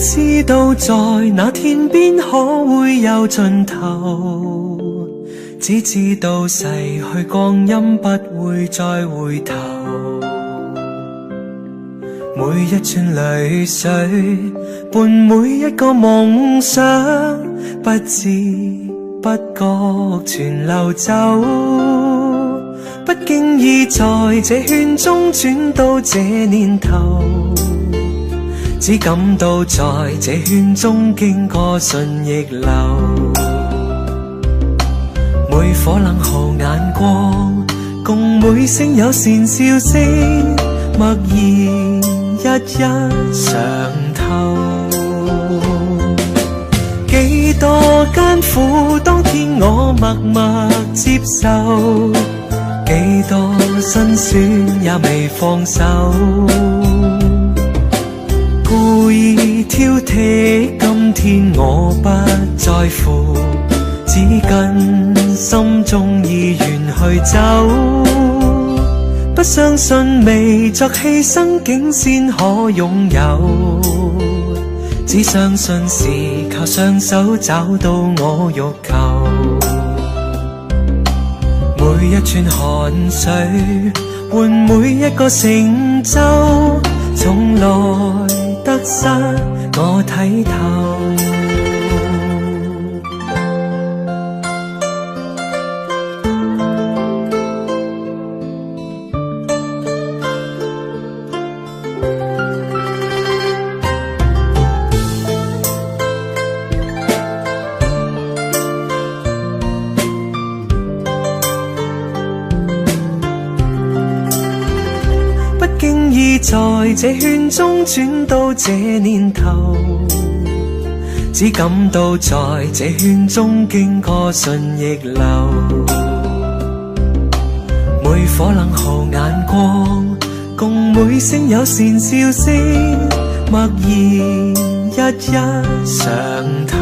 知道在那天邊可會有盡頭，只知道逝去光陰不會再回頭。每一串淚水伴每一個夢想，不知不覺全流走。不經意在這圈中轉到這年頭，只感到在這圈中經過順逆流。每顆冷酷眼光，共每聲友善笑聲，默然一一嘗透。幾多艱苦，當天我默默接受，幾多辛酸也未放手。故意挑剔，今天我不在乎，只跟心中意願去走。不相信未作犧牲竟先可擁有，只相信是靠雙手找到我欲求。每一串汗水換每一個成就，從來得失我睇透。在這圈中轉到這年頭，只感到在這圈中經過順逆流。每顆冷酷眼光，共每聲友善笑聲，默然一一嘗透。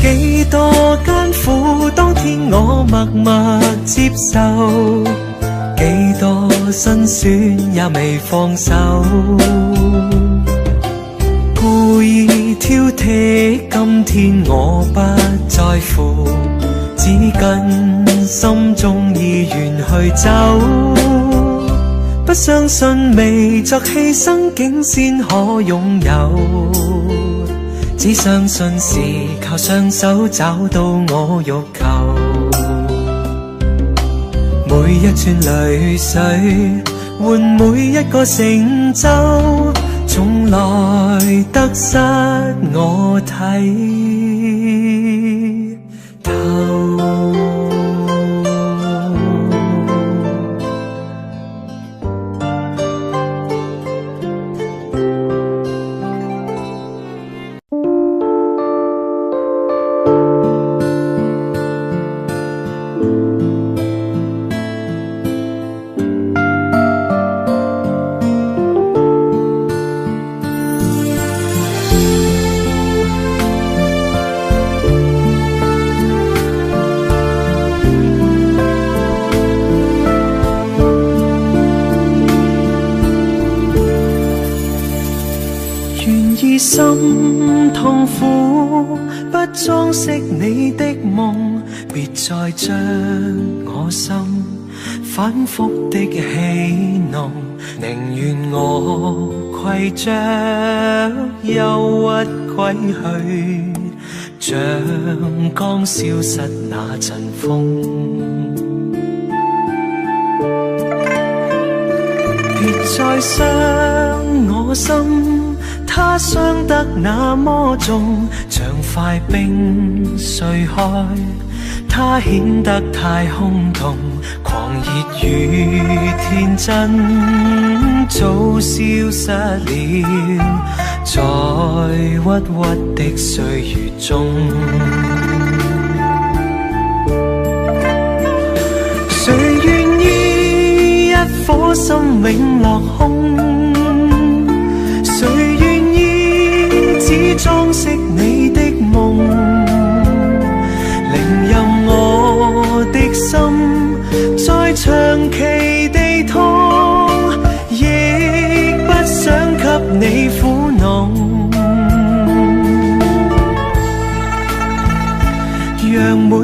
幾多艱苦，當天我默默接受，幾多辛酸也未放手。故意挑剔，今天我不在乎，只跟心中意願去走。不相信未作犧牲竟先可擁有，只相信是靠雙手找到我欲求。每一串淚水換每一個成就，從來得失我睇透。心痛苦，不裝飾你的夢，別再將我心反覆的戲弄，寧願我攜着憂鬱歸去，像剛消失那陣風。別再傷我心，它傷得那麼重，像塊冰碎開，它顯得太空洞，狂熱與天真早消失了，在鬱鬱的歲月中。誰願意一顆心永落空？誰願意只裝飾你的夢？寧任我的心再長期地痛，亦不想給你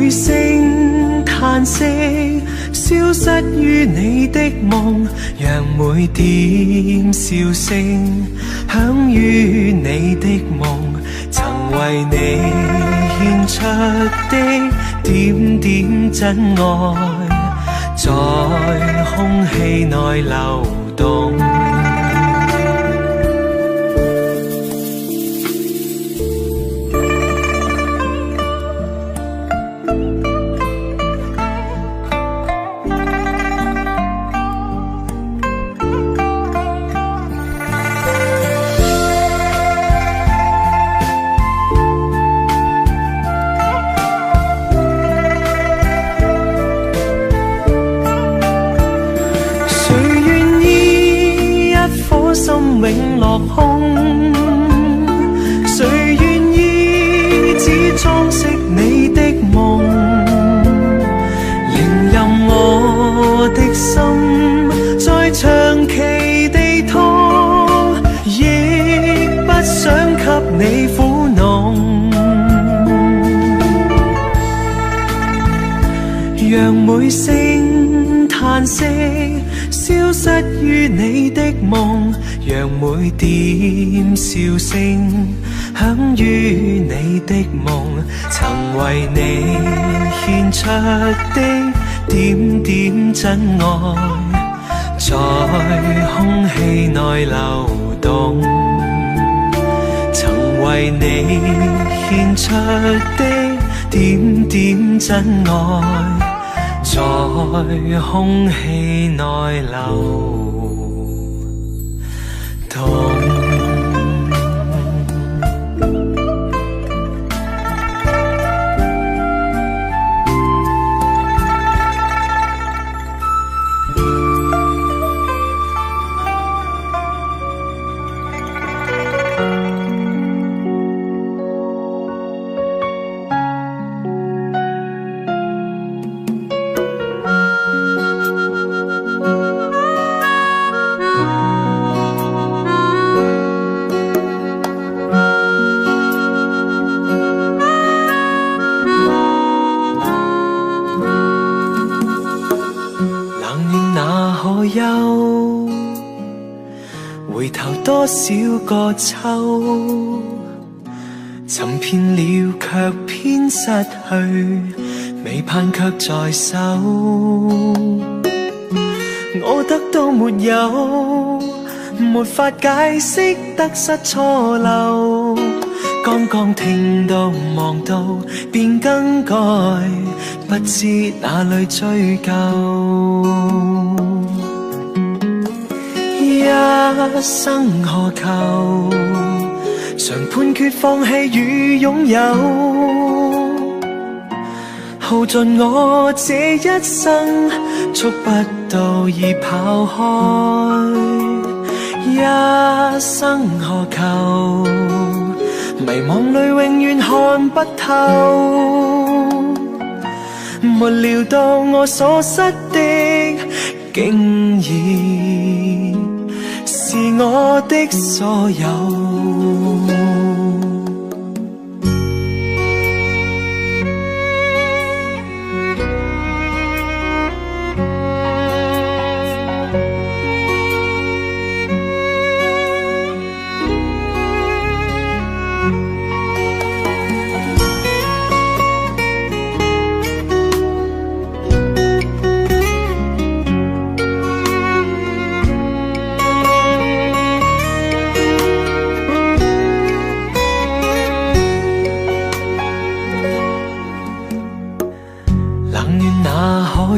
每聲嘆息消失於你的夢，讓每點笑聲響於你的夢，曾為你獻出的點點真愛，在空氣內流動。永落空，誰願意只裝飾你的夢？寧任我的心再長期地痛，亦不想給你苦惱。讓每聲嘆息消失於你的夢，讓每點笑聲響於你的夢，曾為你獻出的點點真愛，在空氣內流動。曾為你獻出的點點真愛，在空氣內流動。回頭多少個秋，尋遍了卻偏失去，未盼卻在手。我得到沒有，沒法解釋得失錯漏，剛剛聽到望到便更改，不知哪裏追究。一生何求，常判決放棄與擁有，耗盡我這一生，觸不到已跑開。一生何求，迷惘裏永遠看不透，沒料到我所失的竟已是我的所有。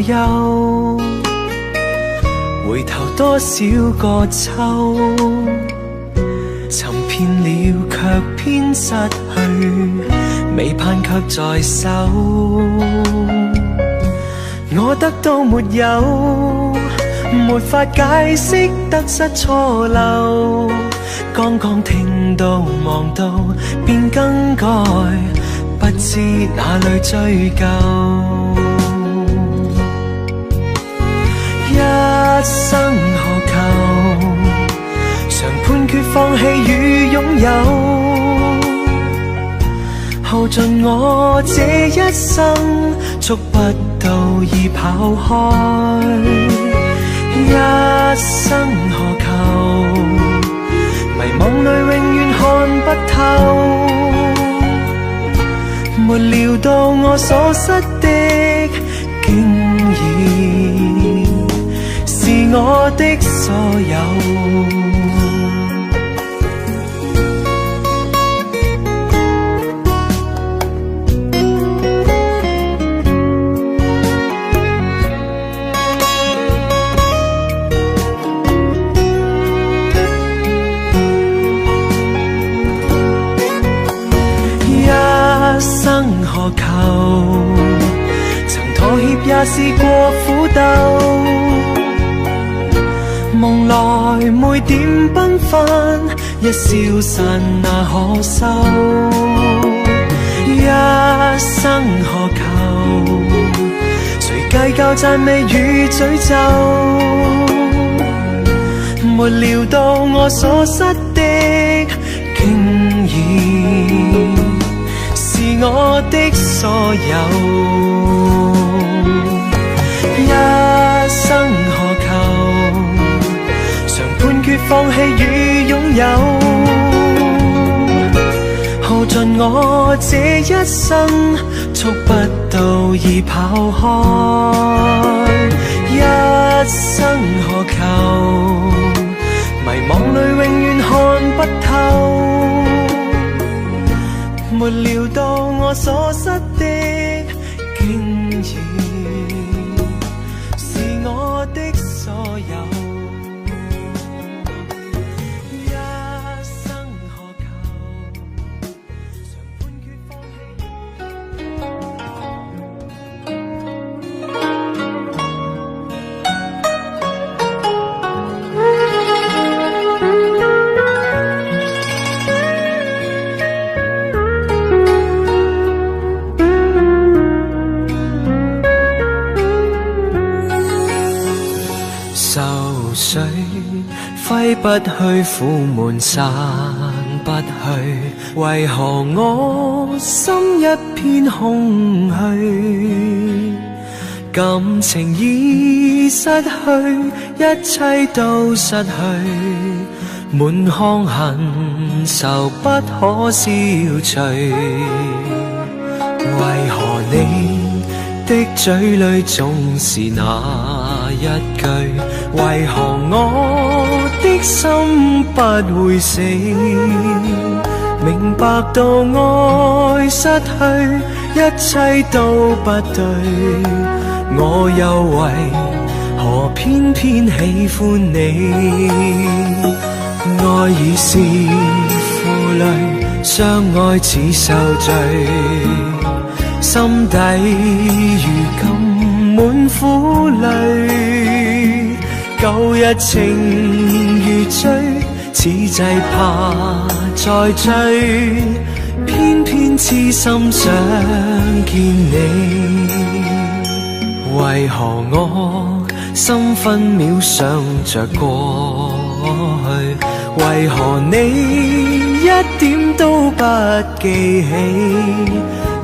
憂，回頭多少個秋，尋遍了卻偏失去，未盼卻在手。我得到沒有，沒法解釋得失錯漏，剛剛聽到望到便更改，不知哪裏追究。一生何求，常判決放棄與擁有，耗盡盡我這一生，觸不到已跑開，一生何求？迷惘裏永遠看不透，沒料到我所失的，竟然是我的所有。何求？曾妥協也試過苦鬥，夢來每點繽紛，一消散那可收？一生何求？誰計較讚美與詛咒？沒料到我所失的，竟然是我的所有，一生何求？常判決放棄與擁有，耗盡我這一生，觸不到已跑開，一生何求？迷惘裏永遠看不透，沒料到我所失的，竟然是我的所有。一生何求？常判決放揮不去，苦悶散不去，為何我心一片空虛？感情已失去，一切都失去，滿腔恨愁不可消除。為何你的嘴裏總是那一句？為何我的心不會死？明白到愛失去，一切都不對，我又為何偏偏喜歡你？愛已是負累，相愛似受罪，心底如今滿苦淚，舊日情如醉，此際怕再追，偏偏痴心想見你。為何我心分秒想着過去？為何你一點都不記起？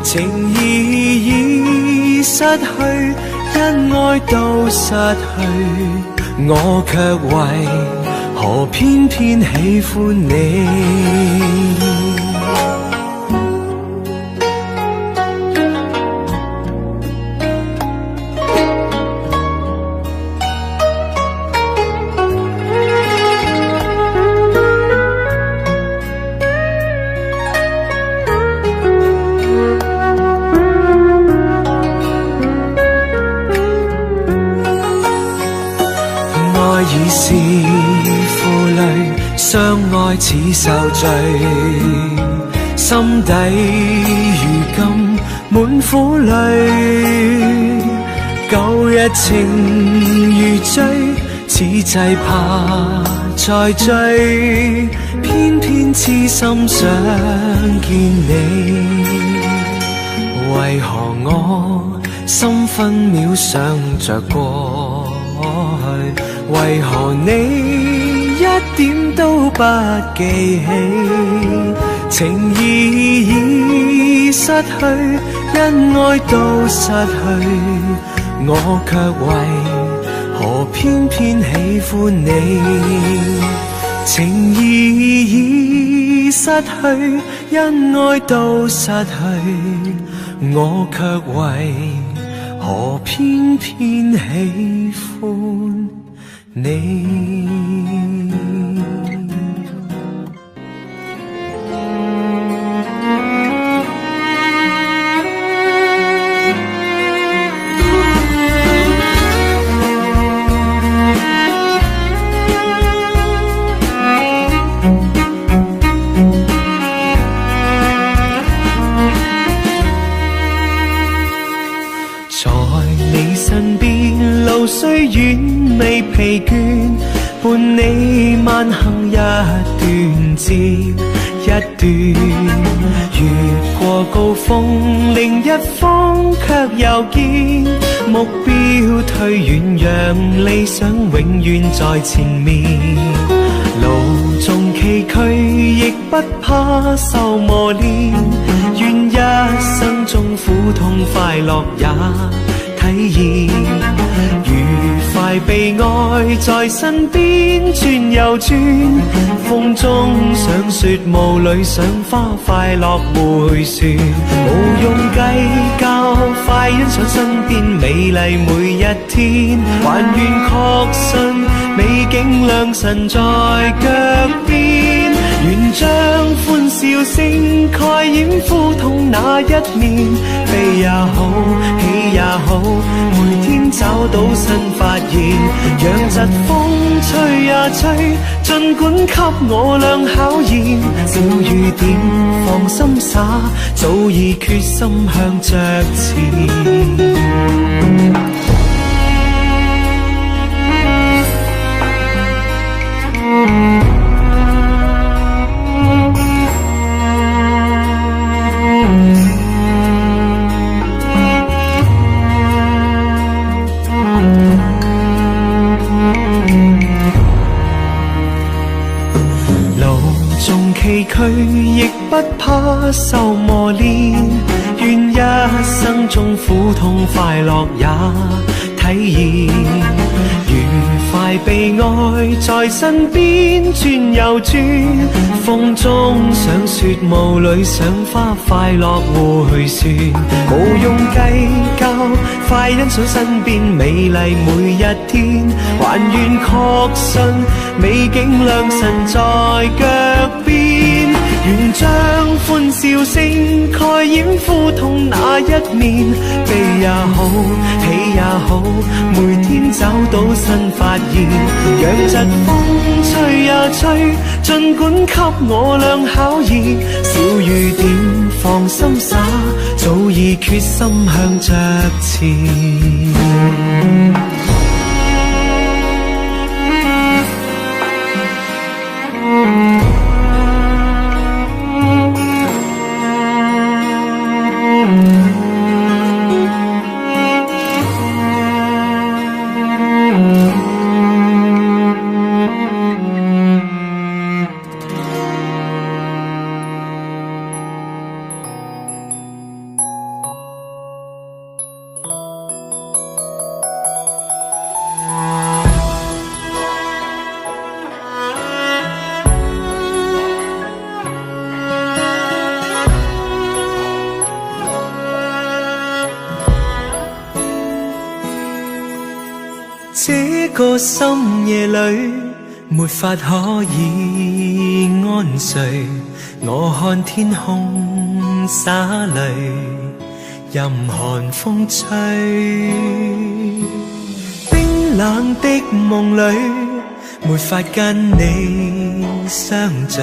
情義已失去，因愛都失去，我卻為何偏偏喜歡你？已是負累，相愛似受罪，心底如今滿苦淚，舊日情如醉，此際怕再追，偏偏痴心想見你。為何我心分秒想着過去？為何你一點都不記起？情意已失去，因愛到失去，我卻為何偏偏喜歡你？情意已失去，因愛到失去，我卻為何偏偏喜歡你？雖遠未疲倦，伴你慢行一段接一段，越過高峰另一方卻又見，目標推遠讓理想永遠在前面，路縱崎嶇亦不怕受磨練，願一生中苦痛快樂也體驗，愉快被愛在身邊轉又轉，風中想說霧裏賞花快樂迴旋，無用計較，快欣賞身邊美麗每一天，還願確信美景良辰在腳邊，願將歡笑聲蓋掩苦痛那一面，悲也好，喜也好，每天找到新發現，讓疾風吹呀吹，儘管給我倆考驗，小雨點放心灑，早已決心向着前。崎嶇亦不怕受磨練，願一生中苦痛快樂也體驗，愉快被愛在身邊轉又轉，風中想說霧裏賞花快樂迴旋，無用計較，快欣賞身邊美麗每一天，還願確信美景良辰在腳邊，願將歡笑聲蓋掩苦痛那一面，悲也好，喜也好，每天找到新發現，讓疾風吹呀吹，儘管給我倆考驗，小雨點放心灑，早已決心向着前。這個深夜裏沒法可以安睡，我看天空灑淚，任寒風吹，冰冷的夢裏沒法跟你相聚，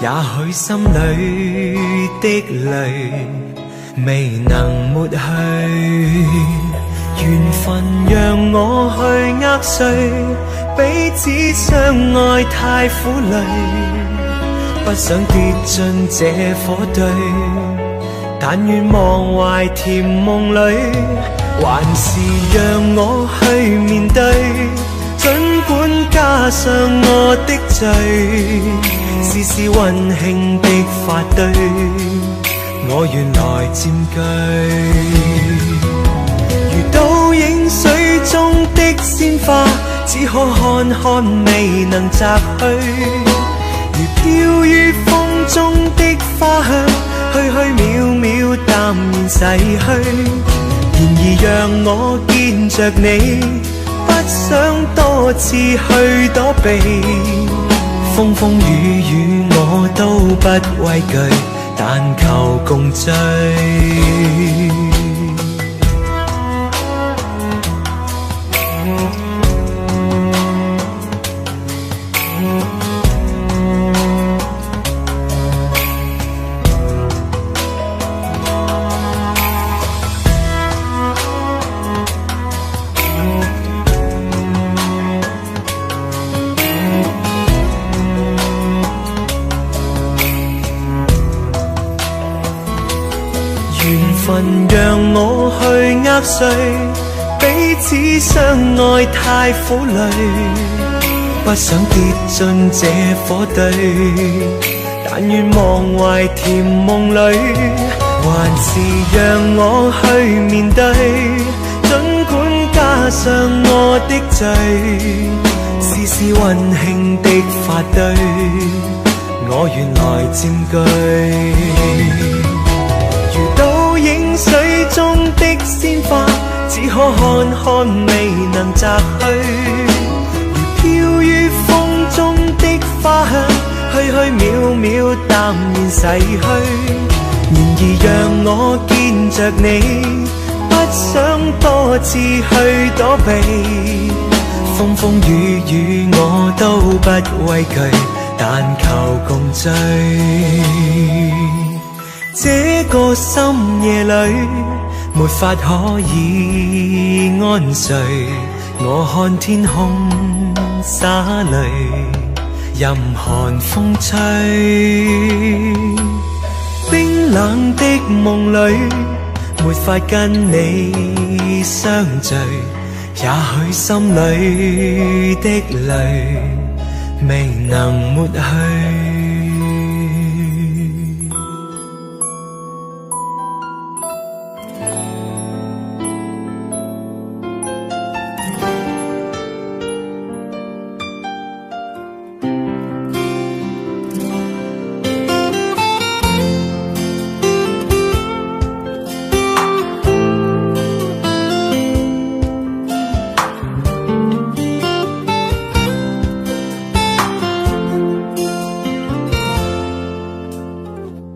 也許心裏的淚未能抹去，緣分讓我去握碎，彼此相愛太苦累，不想跌進這火堆，但願忘懷甜夢裏，還是讓我去面對，儘管加上我的罪，是事事溫馨的發堆，我願來佔據。如倒影水中的鮮花，只可看看未能摘去。如飄於風中的花香，虛虛渺渺淡然逝去。然而讓我見着你，不想多次去躲避。風風雨雨我都不畏懼，但求共醉。讓我去握碎，彼此相愛太苦累，不想跌進這火堆，但願忘懷甜夢裏，還是讓我去面對，儘管加上我的罪，事事溫馨的發堆，我願來佔據。影水中的鮮花，只可看看未能摘去。如飄於風中的花香，虛虛渺渺淡然逝去。然而讓我見着你，不想多次去躲避。風風雨雨我都不畏懼，但求共醉。這個深夜裏，沒法可以安睡。我看天空灑淚，任寒風吹。冰冷的夢裏，沒法跟你相聚。也許心裏的淚，未能抹去。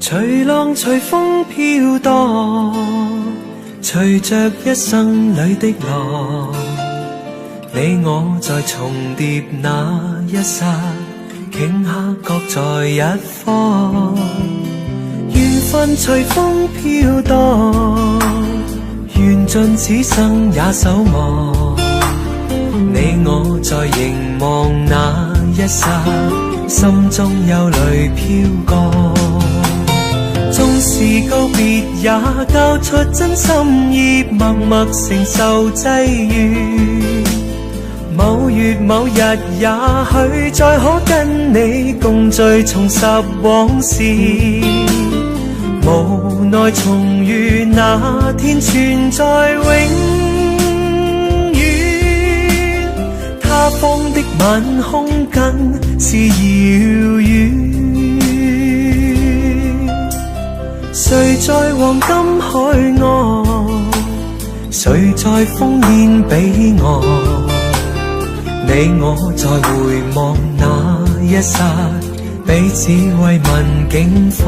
隨浪隨風飄蕩，隨着一生裏的浪，你我在重疊那一剎，頃刻各在一方。緣分隨風飄蕩，緣盡此生也守望。你我在凝望那一剎，心中有淚飄過。縱是告別也交出真心意，默默承受際遇。某月某日也許再可跟你共聚，重拾往事。無奈重遇那天存在永遠，他方的晚空更是遙遠。誰在黃金海岸，誰在烽煙彼岸？你我在回望那一剎，彼此慰問境況。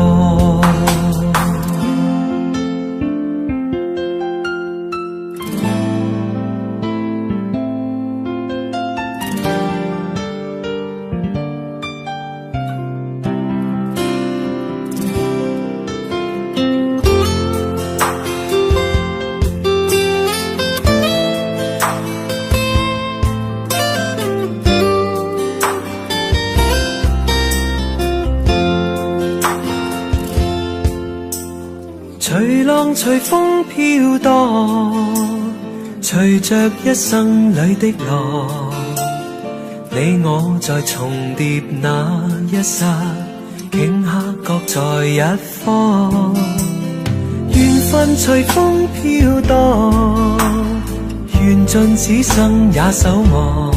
隨浪隨風飄蕩，隨着一生裏的浪，你我在重疊那一剎，頃刻各在一方，緣分隨風飄蕩，緣盡此生也守望。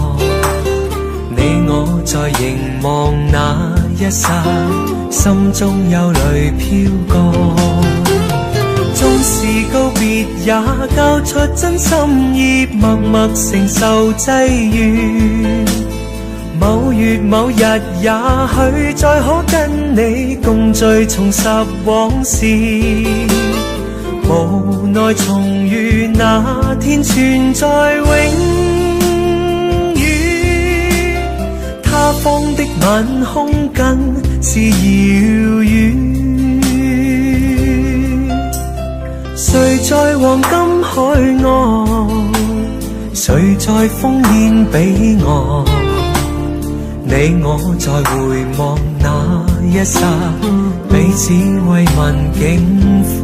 你我在凝望那一剎，心中憂慮飄過。縱是告別也交出真心意，默默承受際遇。某月某日也許再可跟你共聚重拾往事，無奈重遇那天存在永遠，他方的晚空更是遙遠。誰在黃金海岸，誰在烽煙彼岸，你我在回望那一剎，彼此慰問境況。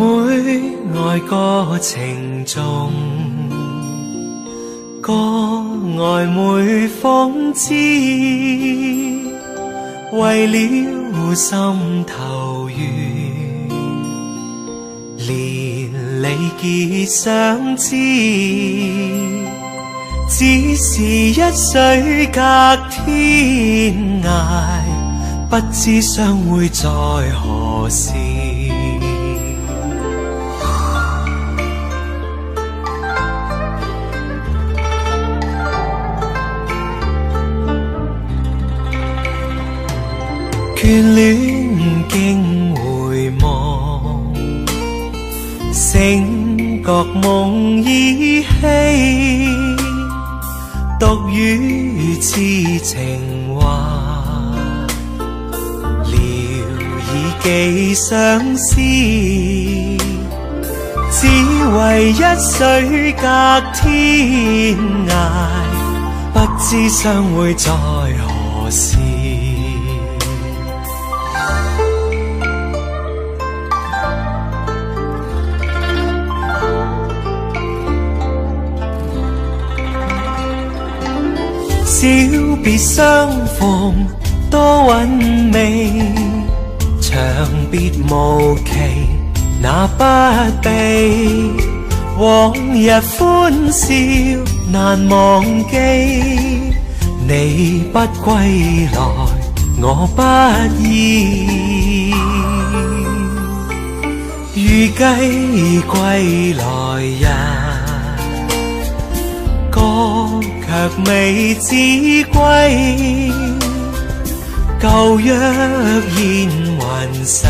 每愛歌情重，歌愛每諷刺，為了心頭緣，連理結相知，只是一水隔天涯，不知相會在何時。眷戀經回望，醒覺夢依稀，獨語痴情話，聊以寄相思，只為一水隔天涯，不知相會在何時。小別相逢多韻味，長別無期那不避，往日歡笑難忘記，你不歸來我不依，預計歸來日，歌卻未知歸，舊約現還逝，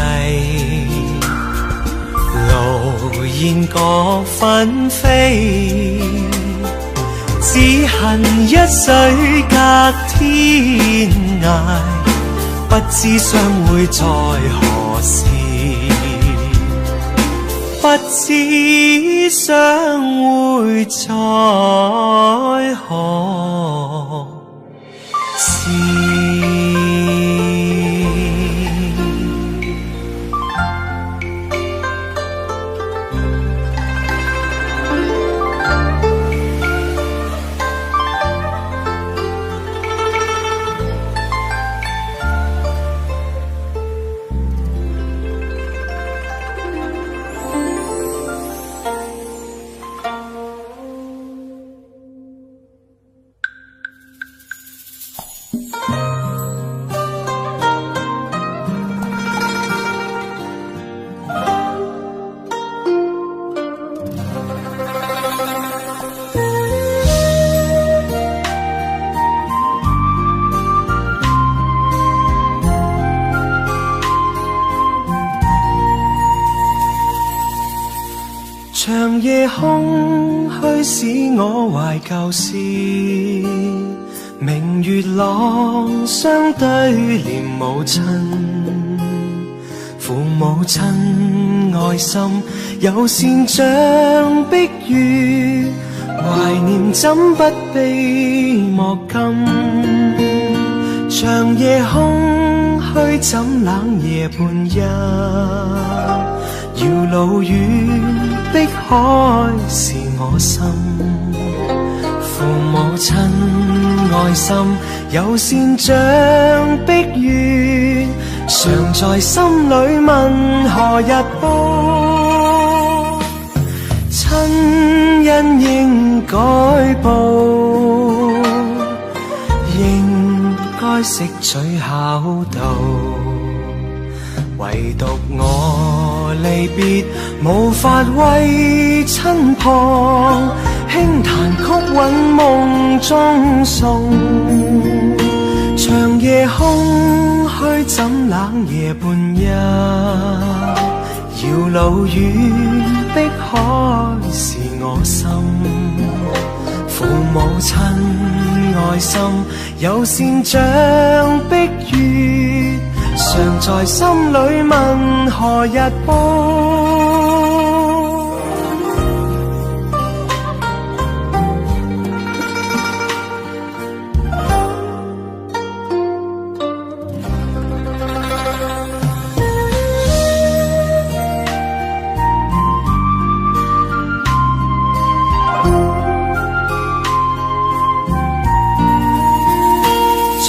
路煙各紛飛，只恨一水隔天涯，不知相會在何時，不知相會在何時。長夜空虛使我懷舊事，明月朗相對念母親，父母親愛心有善像碧月，懷念怎不悲莫禁。長夜空虛怎冷夜半夜，遙路遠碧海是我心。父母親愛心有善像碧月，常在心裏問何日報。親恩應該報，應該識取孝道，唯獨我離別無法為親旁，輕彈曲韻夢中送。長夜空虛怎冷夜半夜，遙路遠碧海是我心。父母親愛心有善像碧月，常在心裏問何日報。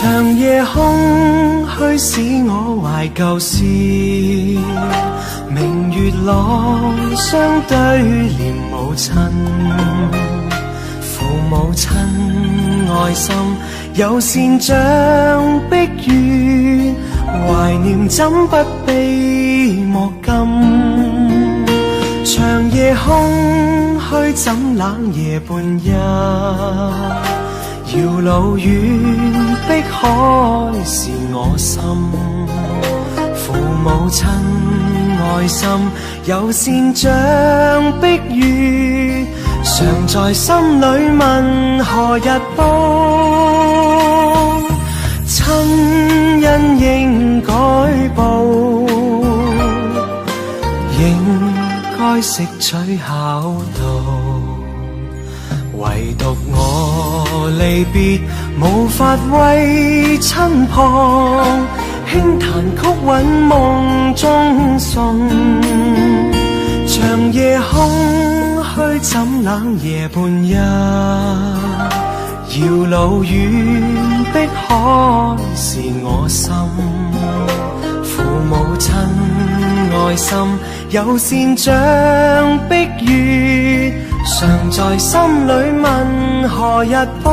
長夜空虛使我懷舊事，明月朗相對念母親。父母親愛心有善像碧月，懷念怎不悲莫禁。長夜空虛怎冷夜半夜，遙路遠碧海是我心。父母親愛心有善像碧月，常在心裏問何日報。親恩應該報，應該識取孝道，唯獨我離別無法為親旁，輕彈曲韻夢中送。長夜空虛怎冷夜半夜，遙路遠碧海是我心。父母親愛心有善像碧月，常在心裏問何日報。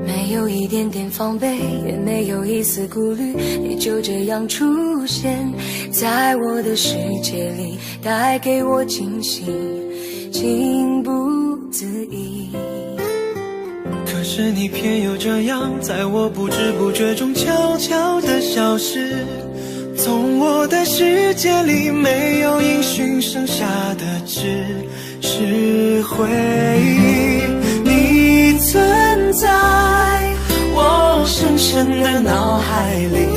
没有一点点防备，也没有一丝顾虑，你就这样出现在我的世界里，带给我惊喜，情不自已。可是你偏又这样，在我不知不觉中悄悄地消失，从我的世界里没有音讯，剩下的只是回忆。你存在我深深的脑海里，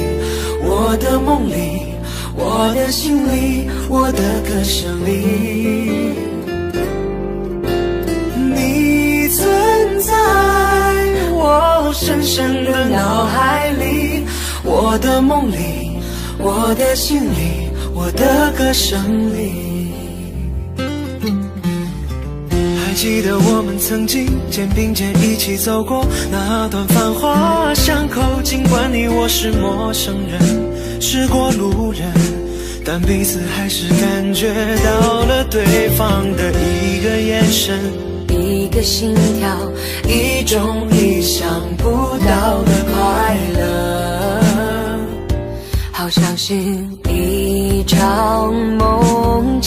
我的梦里，我的心里，我的歌声里。你存在我深深的脑海里，我的梦里，我的心里，我的歌声里。还记得我们曾经肩并肩一起走过那段繁华巷口，尽管你我是陌生人，是过路人，但彼此还是感觉到了对方的一个眼神，一个心跳，一种意想不到的快乐，好像是一场梦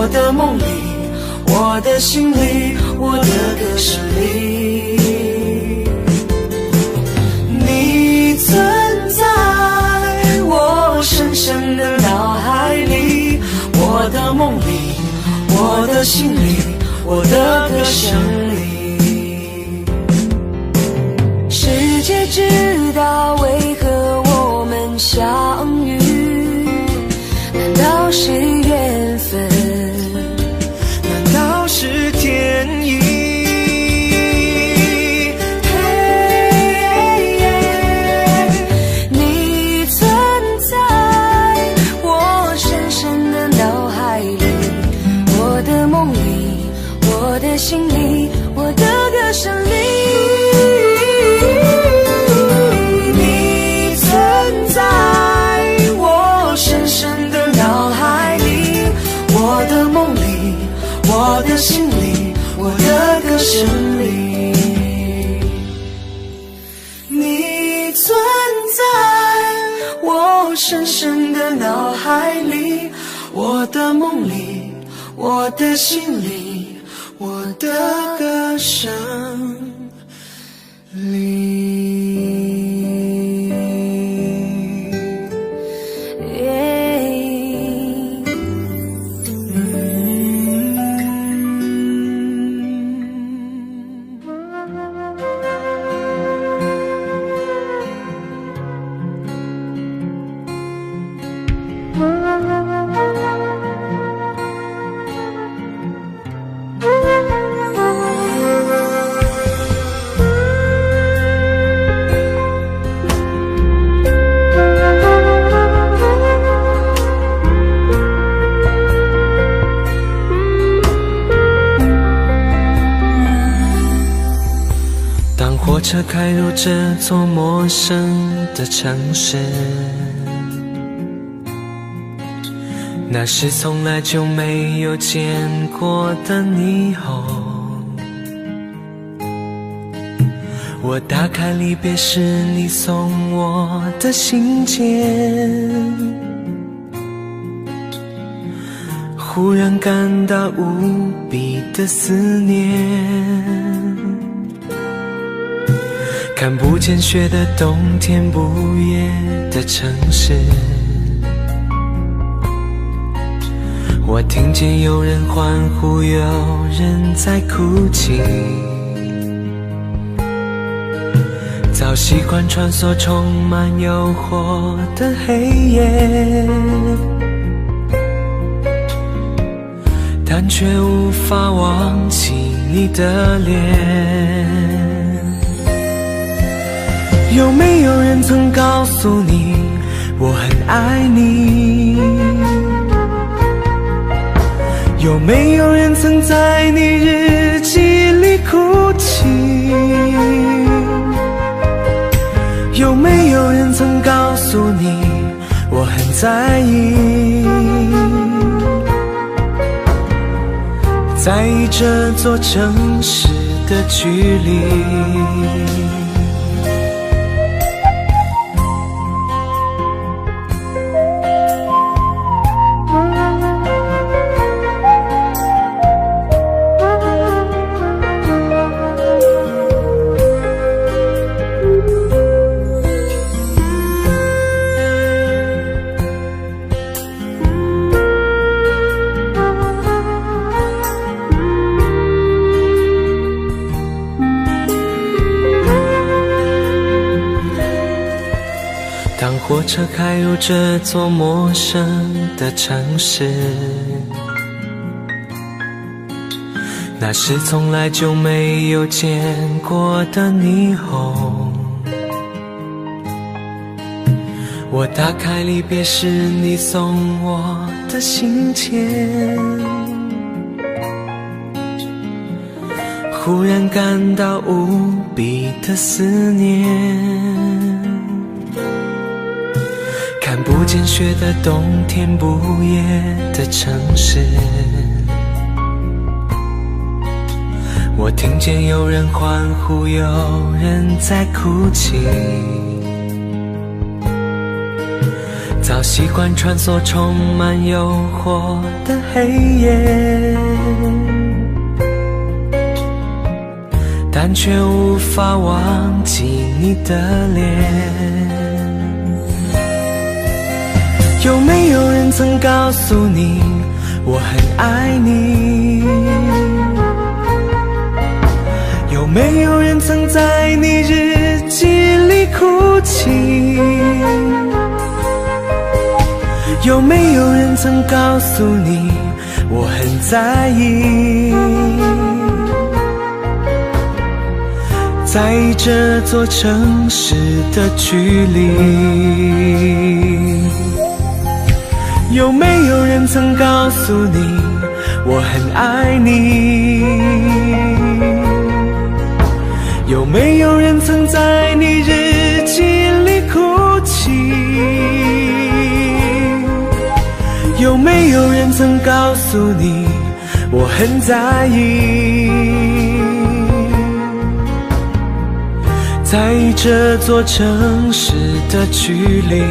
我的梦里，我的心里，我的歌声里，你存在我深深的脑海里，我的梦里，我的心里，我的歌声里。世界知道为何我们相遇，难道是缘分？难道是天意？你存在我深深的脑海里，我的梦里，我的心里，我的歌声里。你存在我深深的脑海里，我的梦里，我的心里，我的歌声里。你存在我深深的脑海里，我的梦里，我的心里，我的歌声里。火车开入这座陌生的城市，那是从来就没有见过的霓虹。我打开离别时你送我的信件，忽然感到无比的思念。看不见雪的冬天，不夜的城市，我听见有人欢呼，有人在哭泣。早习惯穿梭充满诱惑的黑夜，但却无法忘记你的脸。有没有人曾告诉你我很爱你？有没有人曾在你日记里哭泣？有没有人曾告诉你我很在意？在意这座城市的距离。当火车开入这座陌生的城市，那是从来就没有见过的霓虹。我打开离别时你送我的信件，忽然感到无比的思念。看不见雪的冬天，不夜的城市，我听见有人欢呼，有人在哭泣。早习惯穿梭充满诱惑的黑夜，但却无法忘记你的脸。有没有人曾告诉你我很爱你？有没有人曾在你日记里哭泣？有没有人曾告诉你我很在意？在这座城市的距离，有没有人曾告诉你我很爱你？有没有人曾在你日记里哭泣？有没有人曾告诉你我很在意？在这座城市的距离，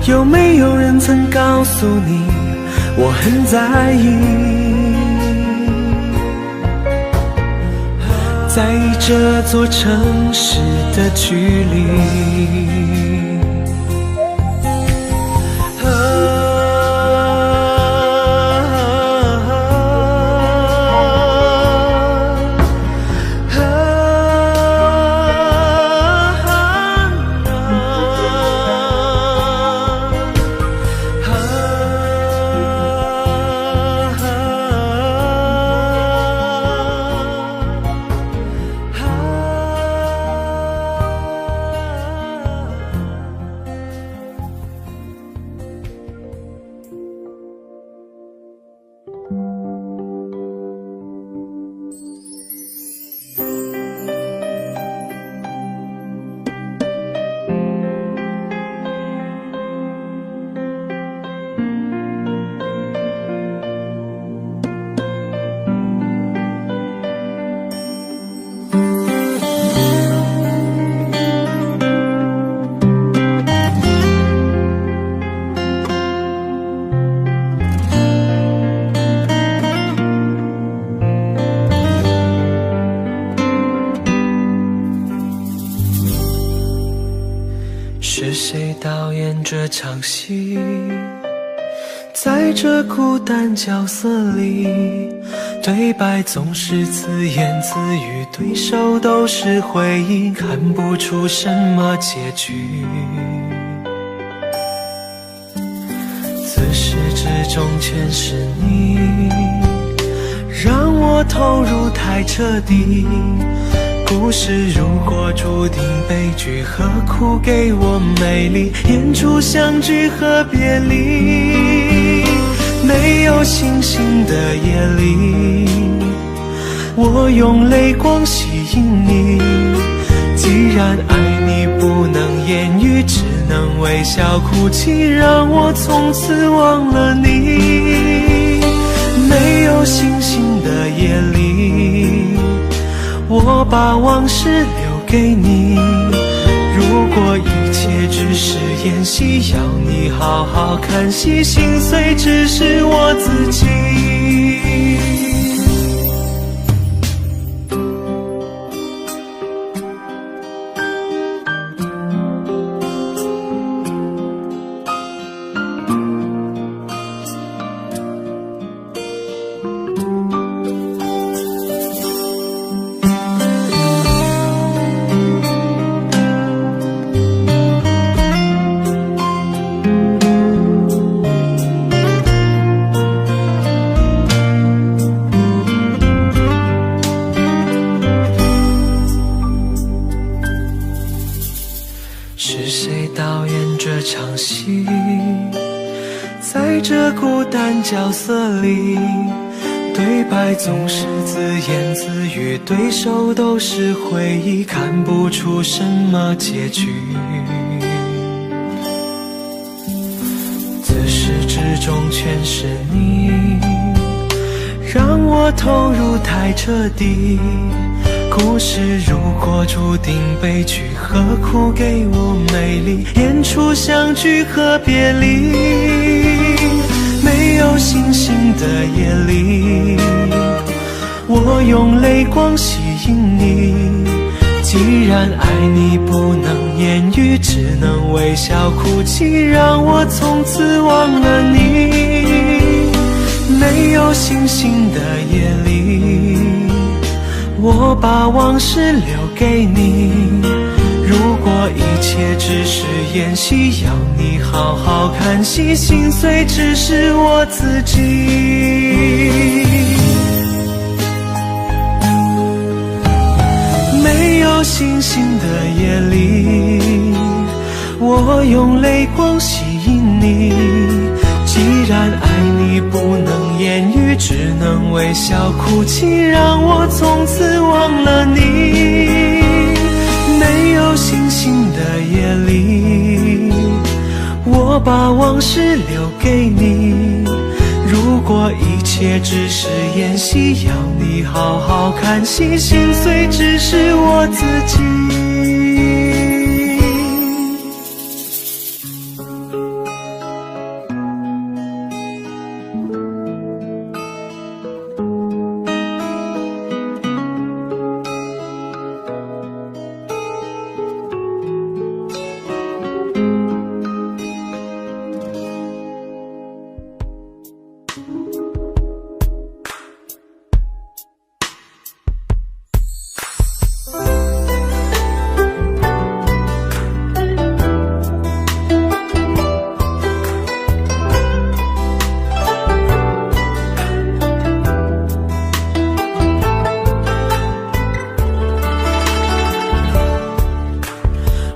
有没有人曾告诉你我很在意？在这座城市的距离。是谁导演这场戏？在这孤单角色里，对白总是自言自语，对手都是回忆，看不出什么结局。自始至终全是你，让我投入太彻底。故事如果注定悲剧，何苦给我美丽？演出相聚和别离，没有星星的夜里，我用泪光吸引你。既然爱你不能言语，只能微笑哭泣，让我从此忘了你。没有星星的夜里，我把往事留给你。如果一切只是演戏，要你好好看戏，心碎只是我自己。是谁导演这场戏？在这孤单角色里，对白总是自言自语，对手都是回忆，看不出什么结局。自始至终全是你，让我投入太彻底。故事如果注定悲剧，何苦给我美丽？演出相聚和别离，没有星星的夜里，我用泪光吸引你。既然爱你不能言语，只能微笑哭泣，让我从此忘了你。没有星星的夜里，我把往事留给你。如果一切只是演戏，要你好好看戏，心碎只是我自己。没有星星的夜里，我用泪光吸引你。既然爱你不能言语，只能微笑哭泣，让我从此忘了你。没有星星的夜里，我把往事留给你。如果一切只是演戏，要你好好看戏，心碎只是我自己。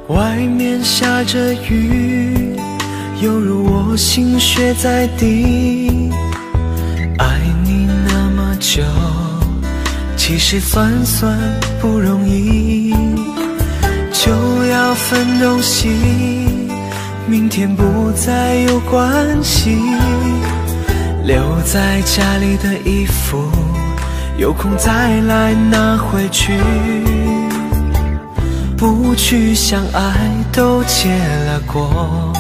外面下着雨，犹如我心血在滴。爱你那么久，其实算不容易。就要分东西，明天不再有关系。留在家里的衣服，有空再来拿回去。不去相爱都结了果，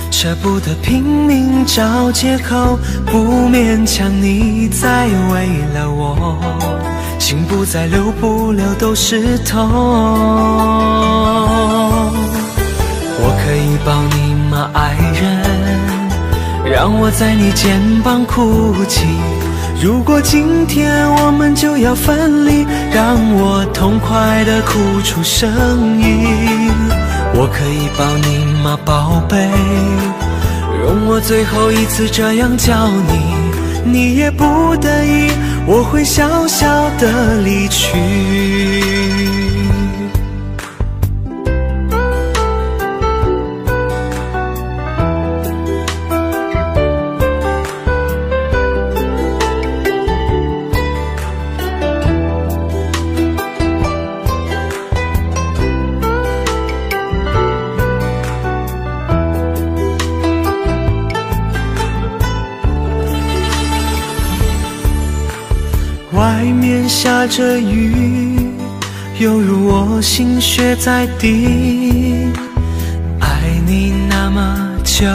舍不得拼命找借口，不勉强你再为了我，心不再留，不留都是痛。我可以抱你吗，爱人？让我在你肩膀哭泣。如果今天我们就要分离，让我痛快地哭出声音。我可以抱你吗，宝贝？容我最后一次这样叫你，你也不得已，我会小小地离去。外面下着雨，犹如我心血在滴。爱你那么久，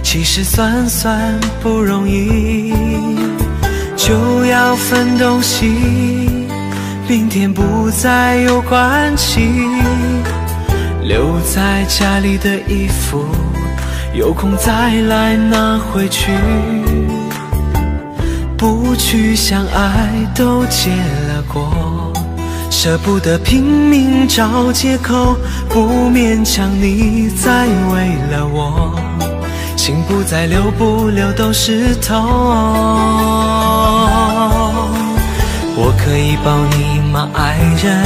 其实算不容易。就要分东西，明天不再有关系。留在家里的衣服，有空再来拿回去。不去相爱都结了果，舍不得拼命找借口，不勉强你再为了我，心不再留，不留都是痛。我可以抱你吗，爱人？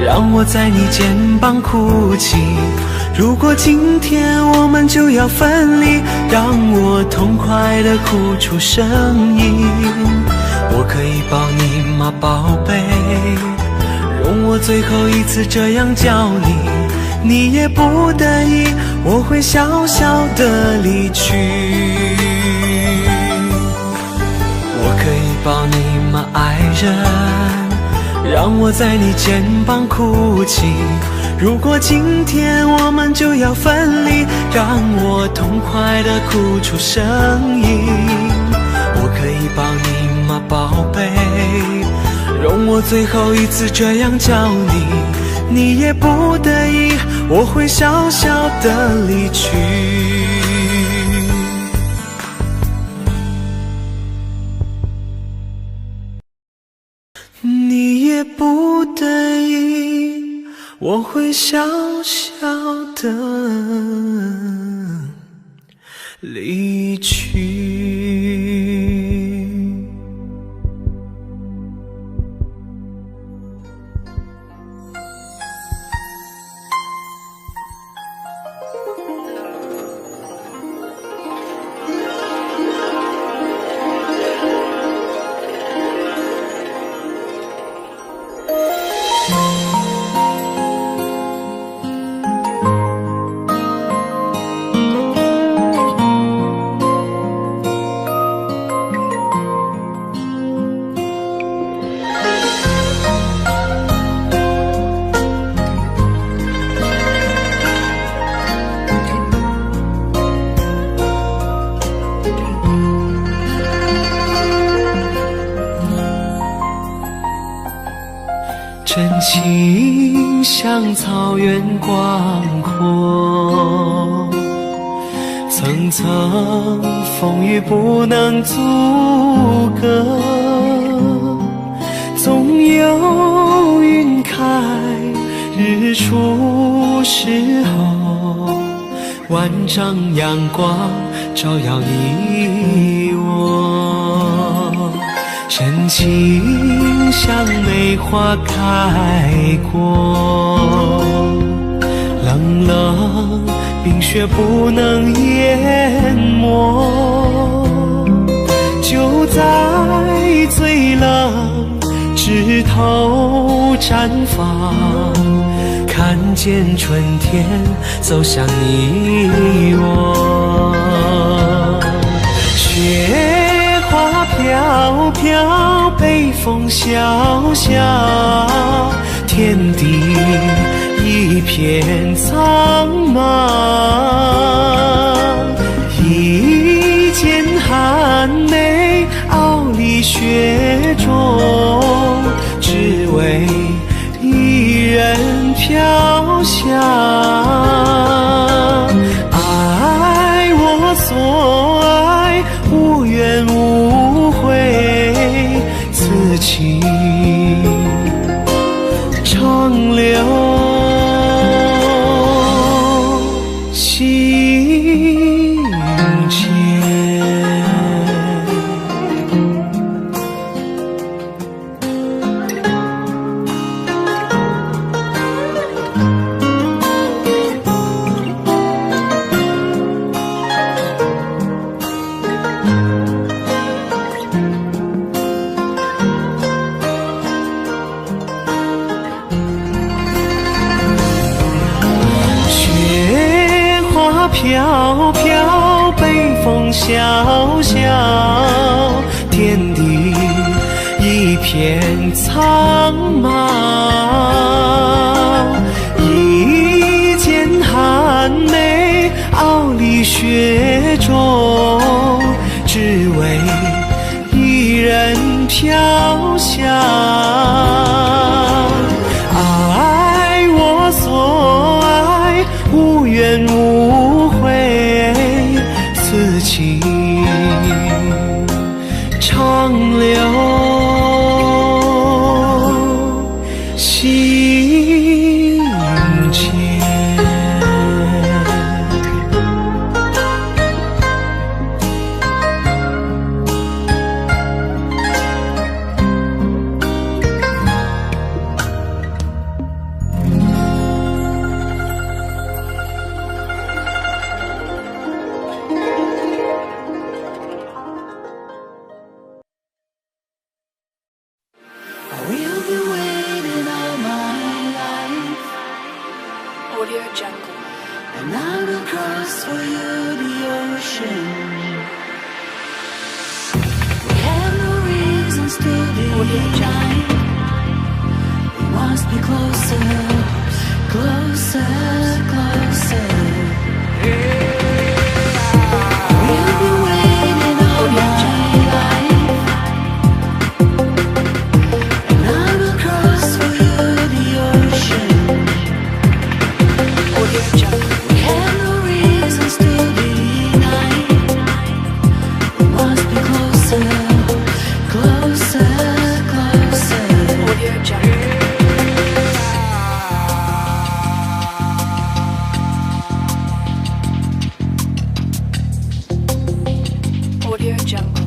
让我在你肩膀哭泣。如果今天我们就要分离，让我痛快地哭出声音。可以抱你吗，宝贝？容我最后一次这样叫你，你也不得已，我会小小的离去。我可以抱你吗，爱人？让我在你肩膀哭泣。如果今天我们就要分离，让我痛快地哭出声音。我可以抱你吗，宝贝？容我最后一次这样叫你，你也不得已，我会小小的离去。你也不得已，我会小小的离去。真情像草原广阔，层层风雨不能阻隔，总有云开日出时候，万丈阳光照耀你我。真情像梅花开过，冷冷冰雪不能淹没，就在最冷枝头绽放，看见春天走向你我。雪花飘飘，北风萧萧，天地一片苍茫。一剑寒梅，傲立雪中，只为一人飘香。爱我所爱，无怨无悔，此情长留心间。飘飘，北风萧萧，天地一片苍茫。一剑寒梅，傲立雪中，只为一人飘香。爱我所爱，无怨无悔，此情长留 We must be closer, closer, closer. We've been waiting all my life, and I will cross for you the ocean. We have no reasons to deny. We must be closer, closer, closer. Audio Jungle.